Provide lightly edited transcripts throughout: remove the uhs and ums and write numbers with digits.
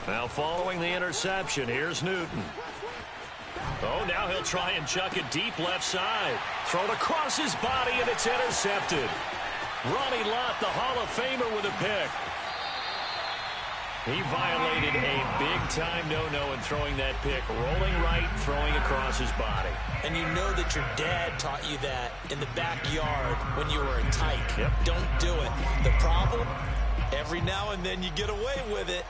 Now following the interception, here's Newton. Oh, now he'll try and chuck it deep left side. Thrown across his body, and it's intercepted. Ronnie Lott, the Hall of Famer, with a pick. He violated a big-time no-no in throwing that pick. Rolling right, throwing across his body. And you know that your dad taught you that in the backyard when you were a tyke. Yep. Don't do it. The problem, every now and then you get away with it.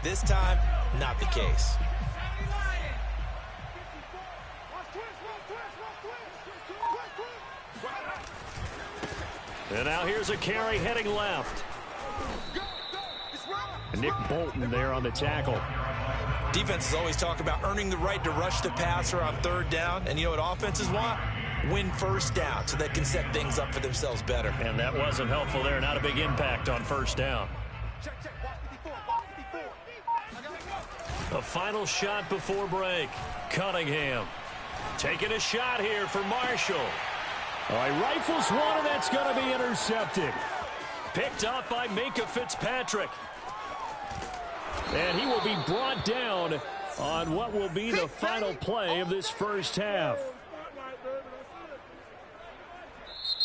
This time, not the case. And now here's a carry heading left. Nick Bolton there on the tackle. Defenses always talk about earning the right to rush the passer on third down. And you know what offenses want? Win first down so they can set things up for themselves better. And that wasn't helpful there. Not a big impact on first down. A final shot before break. Cunningham taking a shot here for Marshall. All right, rifles one, and that's going to be intercepted. Picked up by Minkah Fitzpatrick. And he will be brought down on what will be the final play of this first half.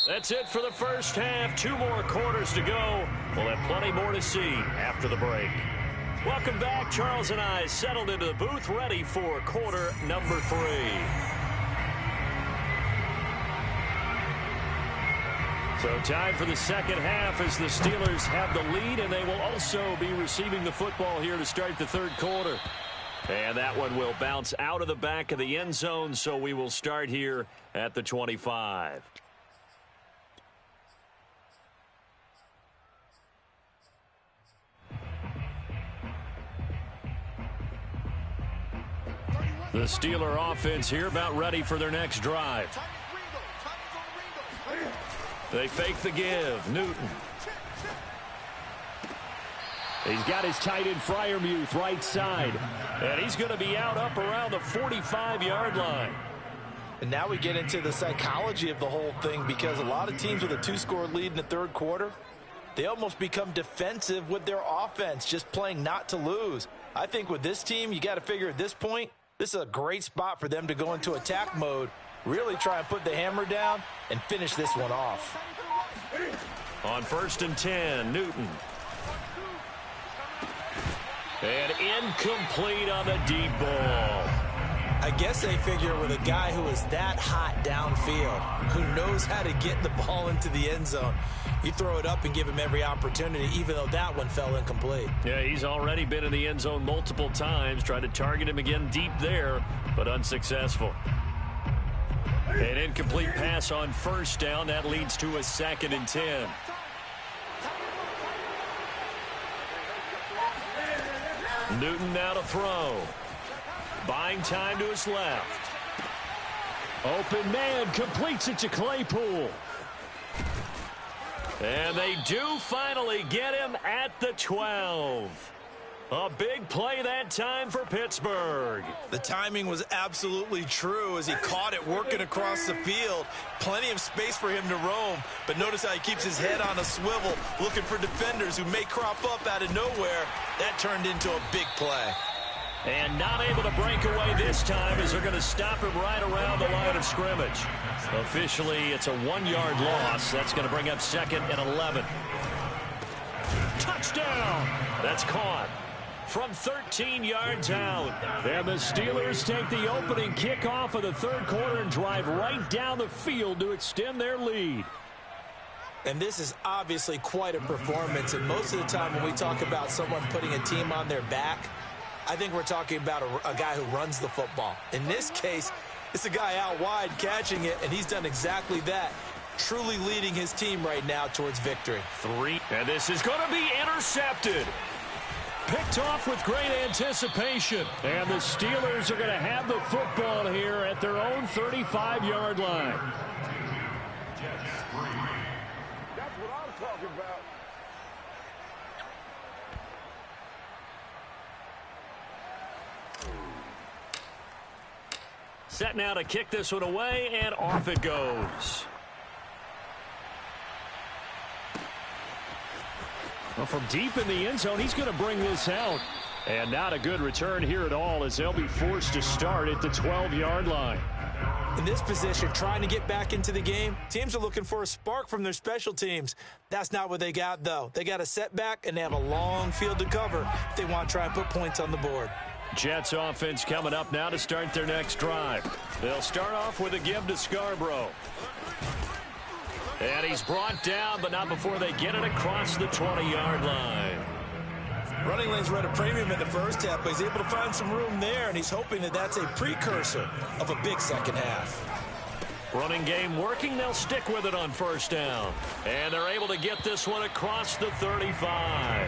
That's it for the first half. 2 more quarters to go. We'll have plenty more to see after the break. Welcome back. Charles and I settled into the booth, ready for quarter number 3. So time for the second half as the Steelers have the lead, and they will also be receiving the football here to start the third quarter. And that one will bounce out of the back of the end zone, so we will start here at the 25. The Steeler offense here about ready for their next drive. They fake the give. Newton. He's got his tight end Freiermuth right side. And he's going to be out up around the 45-yard line. And now we get into the psychology of the whole thing, because a lot of teams with a 2-score lead in the third quarter, they almost become defensive with their offense, just playing not to lose. I think with this team, you got to figure at this point, this is a great spot for them to go into attack mode, really try and put the hammer down and finish this one off. On 1st and 10, Newton. And incomplete on the deep ball. I guess they figure with a guy who is that hot downfield, who knows how to get the ball into the end zone, you throw it up and give him every opportunity, even though that one fell incomplete. Yeah, he's already been in the end zone multiple times, tried to target him again deep there, but unsuccessful. An incomplete pass on 1st down. That leads to a 2nd and 10. Newton now to throw. Buying time to his left. Open man completes it to Claypool. And they do finally get him at the 12. A big play that time for Pittsburgh. The timing was absolutely true as he caught it working across the field. Plenty of space for him to roam, but notice how he keeps his head on a swivel, looking for defenders who may crop up out of nowhere. That turned into a big play. And not able to break away this time as they're going to stop him right around the line of scrimmage. Officially, it's a 1-yard loss. That's going to bring up 2nd and 11. Touchdown! That's caught from 13 yards out. And the Steelers take the opening kickoff of the third quarter and drive right down the field to extend their lead. And this is obviously quite a performance. And most of the time when we talk about someone putting a team on their back, I think we're talking about a guy who runs the football. In this case, it's a guy out wide catching it, and he's done exactly that, truly leading his team right now towards victory. 3, and this is going to be intercepted. Picked off with great anticipation. And the Steelers are going to have the football here at their own 35-yard line. That's what I'm talking about. Set now to kick this one away, and off it goes. Well, from deep in the end zone, he's going to bring this out. And not a good return here at all as they'll be forced to start at the 12-yard line. In this position, trying to get back into the game, teams are looking for a spark from their special teams. That's not what they got, though. They got a setback, and they have a long field to cover if they want to try and put points on the board. Jets offense coming up now to start their next drive. They'll start off with a give to Scarborough. And he's brought down, but not before they get it across the 20-yard line. Running lanes were at a premium in the first half, but he's able to find some room there, and he's hoping that that's a precursor of a big second half. Running game working. They'll stick with it on first down. And they're able to get this one across the 35.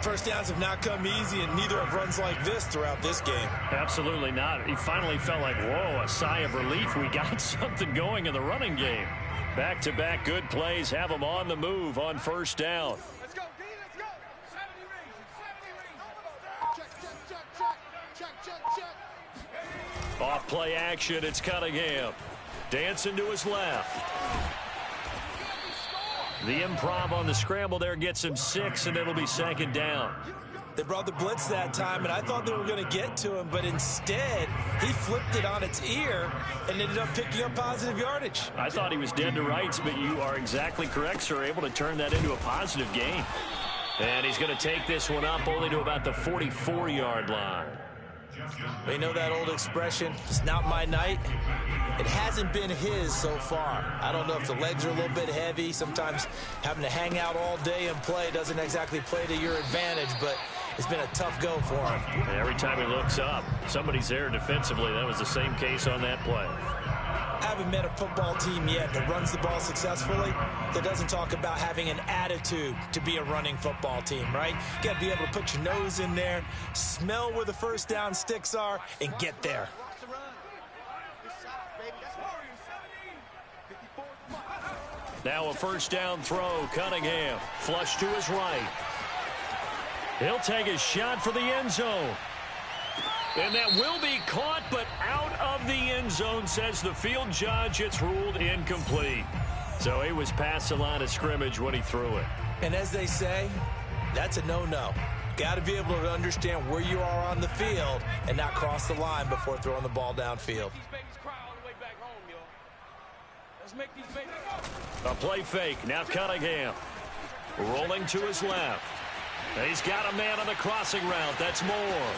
First downs have not come easy, and neither have runs like this throughout this game. Absolutely not. He finally felt like, whoa, a sigh of relief. We got something going in the running game. Back-to-back good plays have them on the move on first down. Let's go, D, let's go. 70 rings. Check. Off play action, it's Cunningham. Dancing to his left. The improv on the scramble there gets him 6, and it'll be second down. They brought the blitz that time, and I thought they were going to get to him, but instead, he flipped it on its ear and ended up picking up positive yardage. I thought he was dead to rights, but you are exactly correct, sir. Able to turn that into a positive gain. And he's going to take this one up only to about the 44-yard line. We know that old expression, it's not my night. It hasn't been his so far. I don't know if the legs are a little bit heavy. Sometimes having to hang out all day and play doesn't exactly play to your advantage, but it's been a tough go for him. And every time he looks up, somebody's there defensively. That was the same case on that play. I haven't met a football team yet that runs the ball successfully that doesn't talk about having an attitude to be a running football team, right? You got to be able to put your nose in there, smell where the first down sticks are, and get there. Now a first down throw. Cunningham flush to his right. He'll take a shot for the end zone. And that will be caught, but out of the end zone, says the field judge. It's ruled incomplete. So he was past the line of scrimmage when he threw it. And as they say, that's a no-no. Got to be able to understand where you are on the field and not cross the line before throwing the ball downfield. A play fake. Now Cunningham rolling to his left. He's got a man on the crossing route. That's Moore.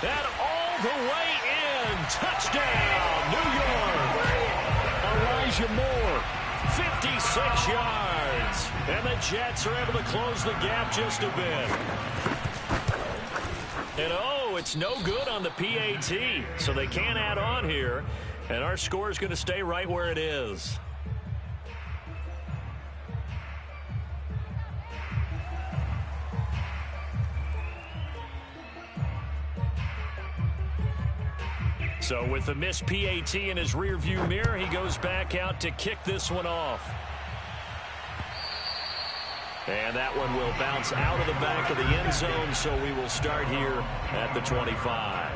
And all the way in. Touchdown, New York. Elijah Moore, 56 yards. And the Jets are able to close the gap just a bit. And oh, it's no good on the PAT. So they can't add on here. And our score is going to stay right where it is. So with the missed PAT in his rearview mirror, he goes back out to kick this one off. And that one will bounce out of the back of the end zone, so we will start here at the 25.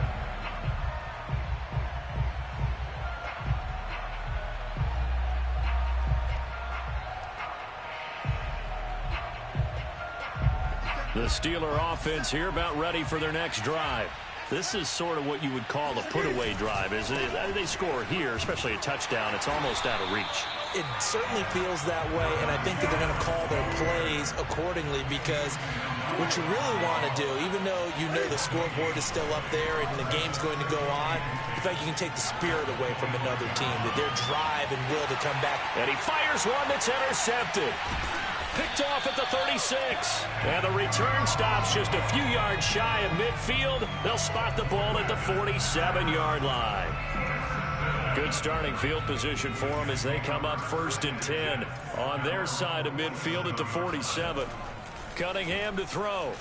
The Steeler offense here about ready for their next drive. This is sort of what you would call a put-away drive, isn't it? They score here, especially a touchdown. It's almost out of reach. It certainly feels that way, and I think that they're going to call their plays accordingly because what you really want to do, even though you know the scoreboard is still up there and the game's going to go on, in fact, you can take the spirit away from another team, that their drive and will to come back. And he fires one that's intercepted. Picked off at the 36. And the return stops just a few yards shy of midfield. They'll spot the ball at the 47-yard line. Good starting field position for them as they come up 1st and 10 on their side of midfield at the 47. Cunningham to throw.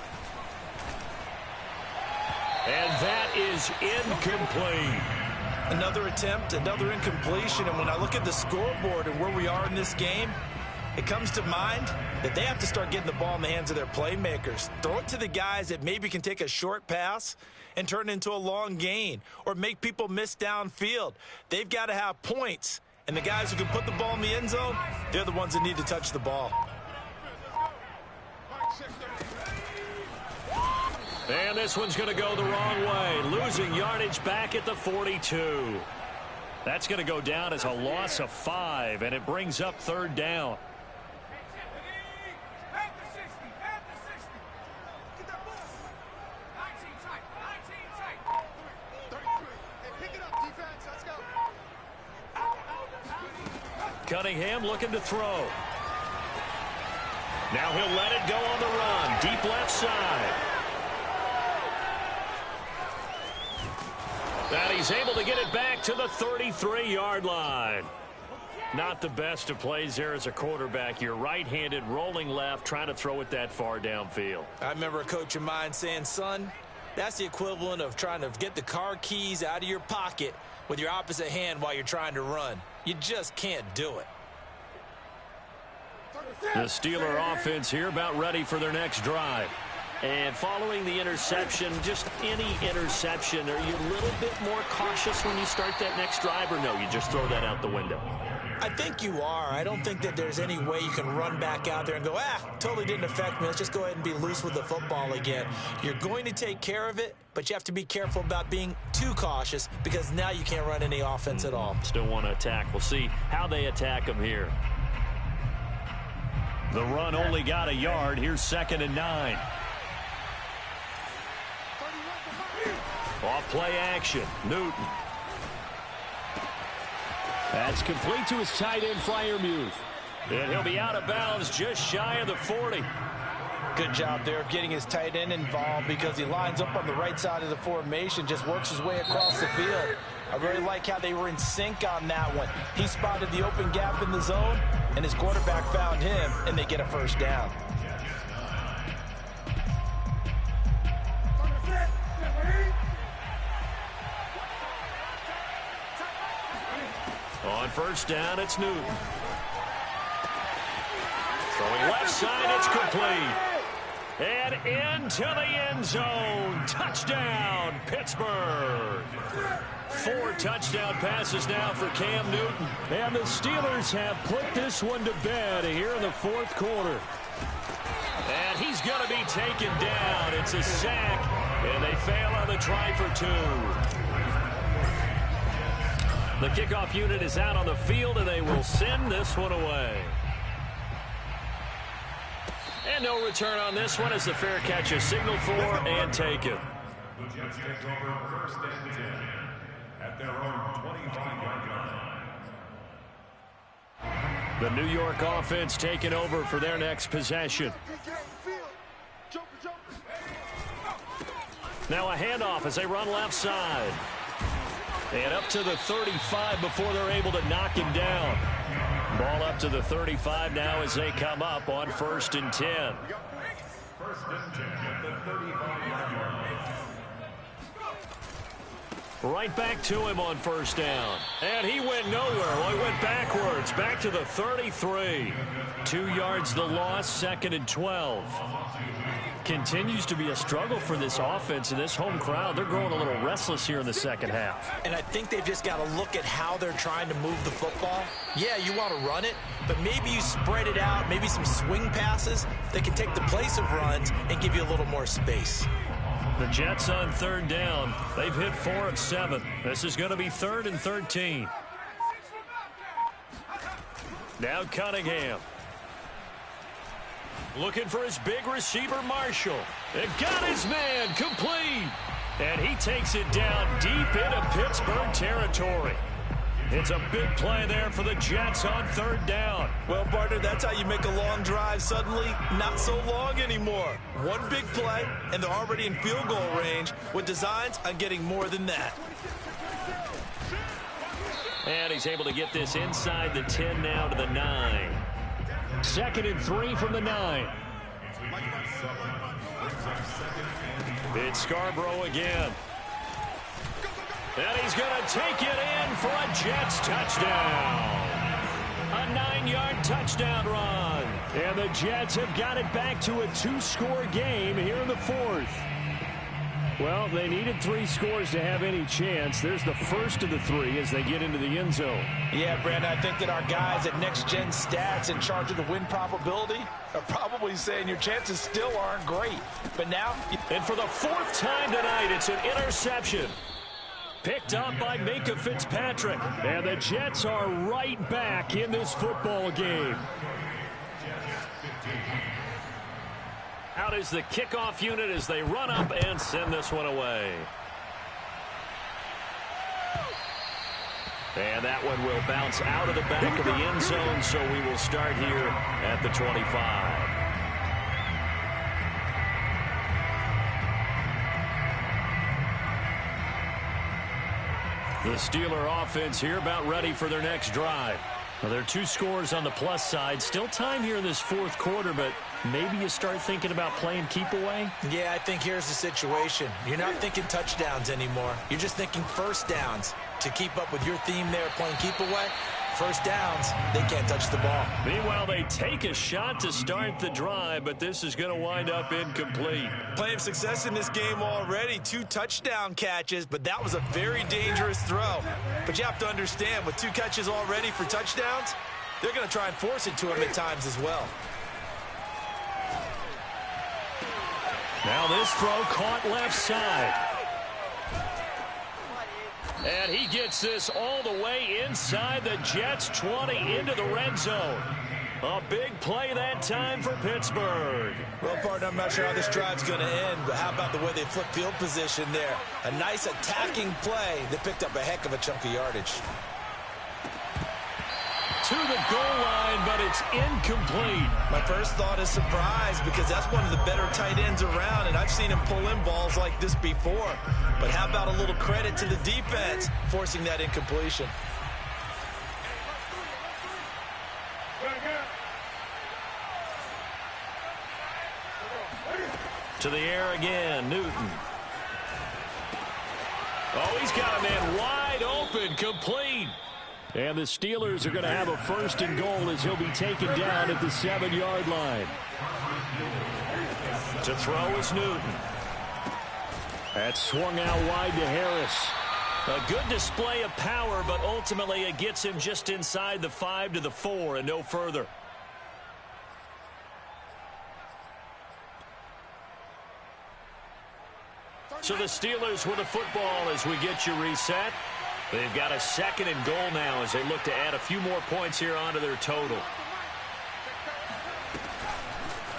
And that is incomplete. Another attempt, another incompletion. And when I look at the scoreboard and where we are in this game, it comes to mind that they have to start getting the ball in the hands of their playmakers. Throw it to the guys that maybe can take a short pass and turn it into a long gain or make people miss downfield. They've got to have points. And the guys who can put the ball in the end zone, they're the ones that need to touch the ball. And this one's going to go the wrong way, losing yardage back at the 42. That's going to go down as a loss of 5, and it brings up third down. Cunningham looking to throw. Now he'll let it go on the run. Deep left side. And he's able to get it back to the 33-yard line. Not the best of plays there as a quarterback. You're right-handed, rolling left, trying to throw it that far downfield. I remember a coach of mine saying, son, that's the equivalent of trying to get the car keys out of your pocket with your opposite hand while you're trying to run. You just can't do it. The Steeler offense here about ready for their next drive. And following the interception, just any interception, are you a little bit more cautious when you start that next drive, or no, you just throw that out the window? I think you are. I don't think that there's any way you can run back out there and go, totally didn't affect me. Let's just go ahead and be loose with the football again. You're going to take care of it, but you have to be careful about being too cautious because now you can't run any offense at all. Still want to attack. We'll see how they attack them here. The run only got a yard. Here's 2nd and 9. Off play action. Newton. That's complete to his tight end, Freiermuth. And he'll be out of bounds just shy of the 40. Good job there of getting his tight end involved because he lines up on the right side of the formation, just works his way across the field. I really like how they were in sync on that one. He spotted the open gap in the zone, and his quarterback found him, and they get a first down. On first down, it's Newton. Throwing left side, it's complete. And into the end zone. Touchdown, Pittsburgh. 4 touchdown passes now for Cam Newton. And the Steelers have put this one to bed here in the 4th quarter. And he's going to be taken down. It's a sack, and they fail on the try for 2. The kickoff unit is out on the field, and they will send this one away. And no return on this one as the fair catch is signaled for and taken. The Jets take over 1st and 10 at their own 25-yard line. The New York offense taking over for their next possession. Now a handoff as they run left side. And up to the 35 before they're able to knock him down. Ball up to the 35 now as they come up on 1st and 10. 1st and 10 at the 35-yard line. Right back to him on 1st down. And he went nowhere. Well, he went backwards. Back to the 33. 2 yards the loss, 2nd and 12. Continues to be a struggle for this offense and this home crowd. They're growing a little restless here in the second half. And I think they've just got to look at how they're trying to move the football. Yeah, you want to run it, but maybe you spread it out, maybe some swing passes that can take the place of runs and give you a little more space. The Jets on 3rd down. They've hit 4 of 7. This is going to be 3rd and 13. Now Cunningham. Looking for his big receiver, Marshall. And got his man complete. And he takes it down deep into Pittsburgh territory. It's a big play there for the Jets on 3rd down. Well, partner, that's how you make a long drive suddenly not so long anymore. One big play, and they're already in field goal range with designs on getting more than that. And he's able to get this inside the 10 now to the 9. 2nd and 3 from the 9. It's Scarborough again. And he's going to take it in for a Jets touchdown. A 9-yard touchdown run. And the Jets have got it back to a 2-score game here in the 4th. Well, they needed 3 scores to have any chance. There's the first of the 3 as they get into the end zone. Yeah, Brandon, I think that our guys at Next Gen Stats in charge of the win probability are probably saying your chances still aren't great. But now... And for the 4th time tonight, it's an interception. Picked up by Minkah Fitzpatrick. And the Jets are right back in this football game. Out is the kickoff unit as they run up and send this one away. And that one will bounce out of the back of the end zone, so we will start here at the 25. The Steeler offense here about ready for their next drive. Well, there are 2 scores on the plus side. Still time here in this 4th quarter, but maybe you start thinking about playing keep away? Yeah, I think here's the situation. You're not thinking touchdowns anymore. You're just thinking first downs. To keep up with your theme there, playing keep away, first downs, they can't touch the ball. Meanwhile, they take a shot to start the drive, but this is going to wind up incomplete. Plenty of success in this game already. 2 touchdown catches, but that was a very dangerous throw. But you have to understand, with 2 catches already for touchdowns, they're going to try and force it to him at times as well. Now this throw caught left side. And he gets this all the way inside the Jets' 20 into the red zone. A big play that time for Pittsburgh. Well, partner, I'm not sure how this drive's going to end, but how about the way they flip field position there? A nice attacking play that picked up a heck of a chunk of yardage. To the goal line, but it's incomplete. My first thought is surprise because that's one of the better tight ends around, and I've seen him pull in balls like this before. But how about a little credit to the defense forcing that incompletion? To the air again, Newton. Oh, he's got a man wide open, complete. And the Steelers are going to have a 1st and goal as he'll be taken down at the 7-yard line. To throw is Newton. That's swung out wide to Harris. A good display of power, but ultimately it gets him just inside the 5 to the 4 and no further. So the Steelers with the football as we get you reset. They've got a 2nd and goal now as they look to add a few more points here onto their total.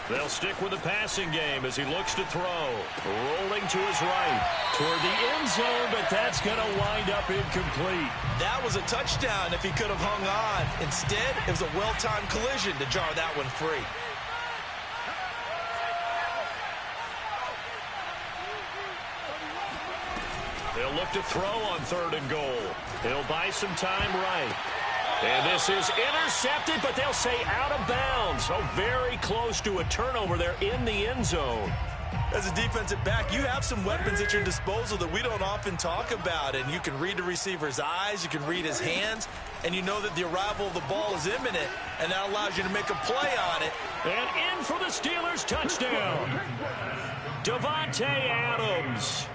They'll stick with the passing game as he looks to throw. Rolling to his right toward the end zone, but that's going to wind up incomplete. That was a touchdown if he could have hung on. Instead, it was a well-timed collision to jar that one free. They'll look to throw on 3rd and goal. He'll buy some time right. And this is intercepted, but they'll say out of bounds. So very close to a turnover there in the end zone. As a defensive back, you have some weapons at your disposal that we don't often talk about. And you can read the receiver's eyes, you can read his hands, and you know that the arrival of the ball is imminent, and that allows you to make a play on it. And in for the Steelers touchdown. Davante Adams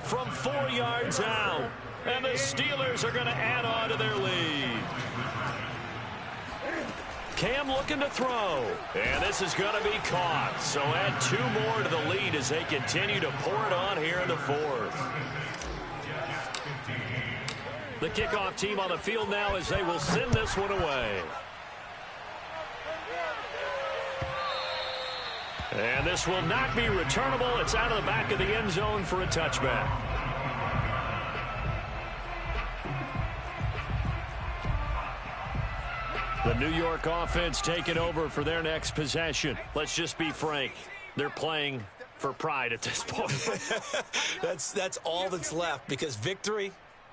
from 4 yards out. And the Steelers are going to add on to their lead. Cam looking to throw. And this is going to be caught. So add 2 more to the lead as they continue to pour it on here in the 4th. The kickoff team on the field now as they will send this one away. And this will not be returnable. It's out of the back of the end zone for a touchback. The New York offense taking over for their next possession. Let's just be frank. They're playing for pride at this point. That's all that's left because victory,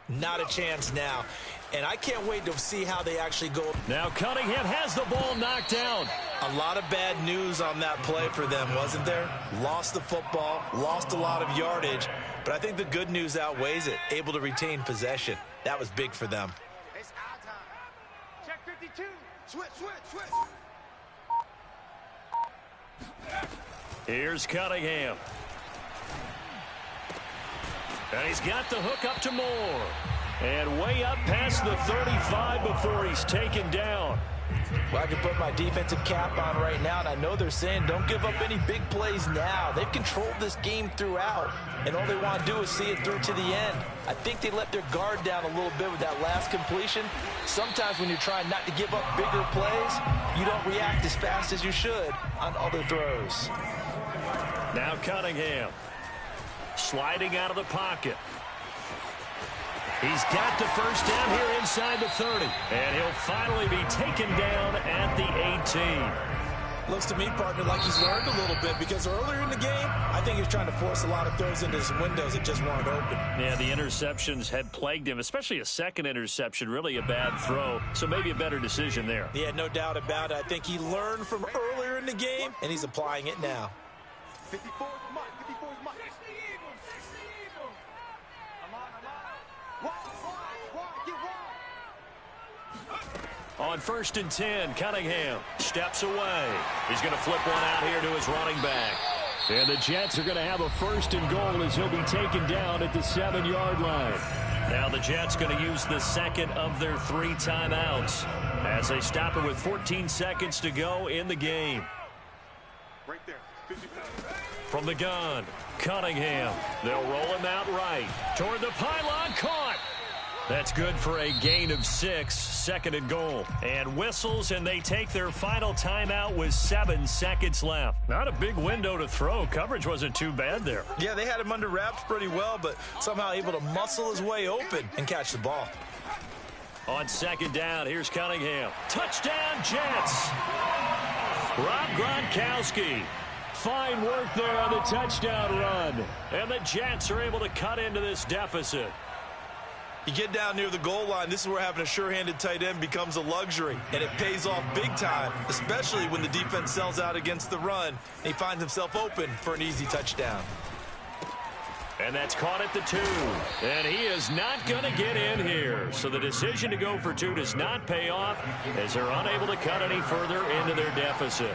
not a chance now. And I can't wait to see how they actually go. Now Cunningham has the ball knocked down. A lot of bad news on that play for them, wasn't there? Lost the football, lost a lot of yardage, but I think the good news outweighs it. Able to retain possession. That was big for them. It's our time. Check 52. Switch, switch, switch. Here's Cunningham. And he's got the hook up to Moore. And way up past the 35 before he's taken down. Well, I can put my defensive cap on right now, and I know they're saying don't give up any big plays now. They've controlled this game throughout, and all they want to do is see it through to the end. I think they let their guard down a little bit with that last completion. Sometimes when you're trying not to give up bigger plays, you don't react as fast as you should on other throws. Now Cunningham sliding out of the pocket. He's got the first down here inside the 30. And he'll finally be taken down at the 18. Looks to me, partner, like he's learned a little bit, because earlier in the game, I think he was trying to force a lot of throws into his windows that just weren't open. Yeah, the interceptions had plagued him, especially a second interception, really a bad throw. So maybe a better decision there. Yeah, no doubt about it. I think he learned from earlier in the game, and he's applying it now. 54 is mine. 54 is mine. On 1st and 10, Cunningham steps away. He's going to flip one out here to his running back. And the Jets are going to have a 1st and goal as he'll be taken down at the 7-yard line. Now the Jets going to use the second of their 3 timeouts as they stop it with 14 seconds to go in the game. Right there. 55. From the gun, Cunningham. They'll roll him out right. Toward the pylon, caught. That's good for a gain of 6, 2nd and goal. And whistles, and they take their final timeout with 7 seconds left. Not a big window to throw. Coverage wasn't too bad there. Yeah, they had him under wraps pretty well, but somehow able to muscle his way open and catch the ball. On 2nd down, here's Cunningham. Touchdown, Jets! Rob Gronkowski. Fine work there on the touchdown run. And the Jets are able to cut into this deficit. You get down near the goal line, this is where having a sure-handed tight end becomes a luxury, and it pays off big time, especially when the defense sells out against the run, and he finds himself open for an easy touchdown. And that's caught at the 2. And he is not going to get in here. So the decision to go for 2 does not pay off as they're unable to cut any further into their deficit.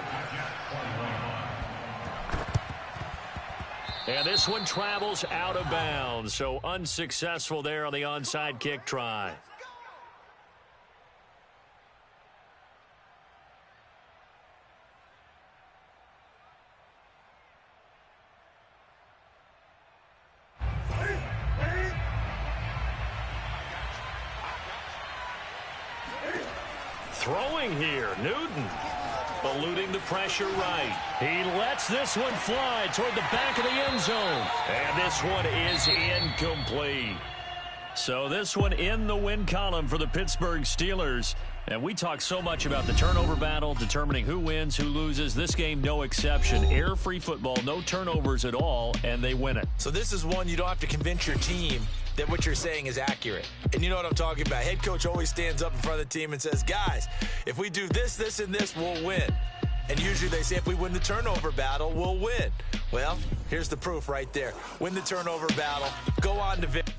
And this one travels out of bounds, so unsuccessful there on the onside kick try. Throwing here, Newton. Eluding the pressure right. He lets this one fly toward the back of the end zone. And this one is incomplete. So this one in the win column for the Pittsburgh Steelers. And we talk so much about the turnover battle, determining who wins, who loses. This game, no exception. Error-free football, no turnovers at all, and they win it. So this is one you don't have to convince your team that what you're saying is accurate. And you know what I'm talking about. Head coach always stands up in front of the team and says, guys, if we do this, this, and this, we'll win. And usually they say if we win the turnover battle, we'll win. Well, here's the proof right there. Win the turnover battle. Go on to victory.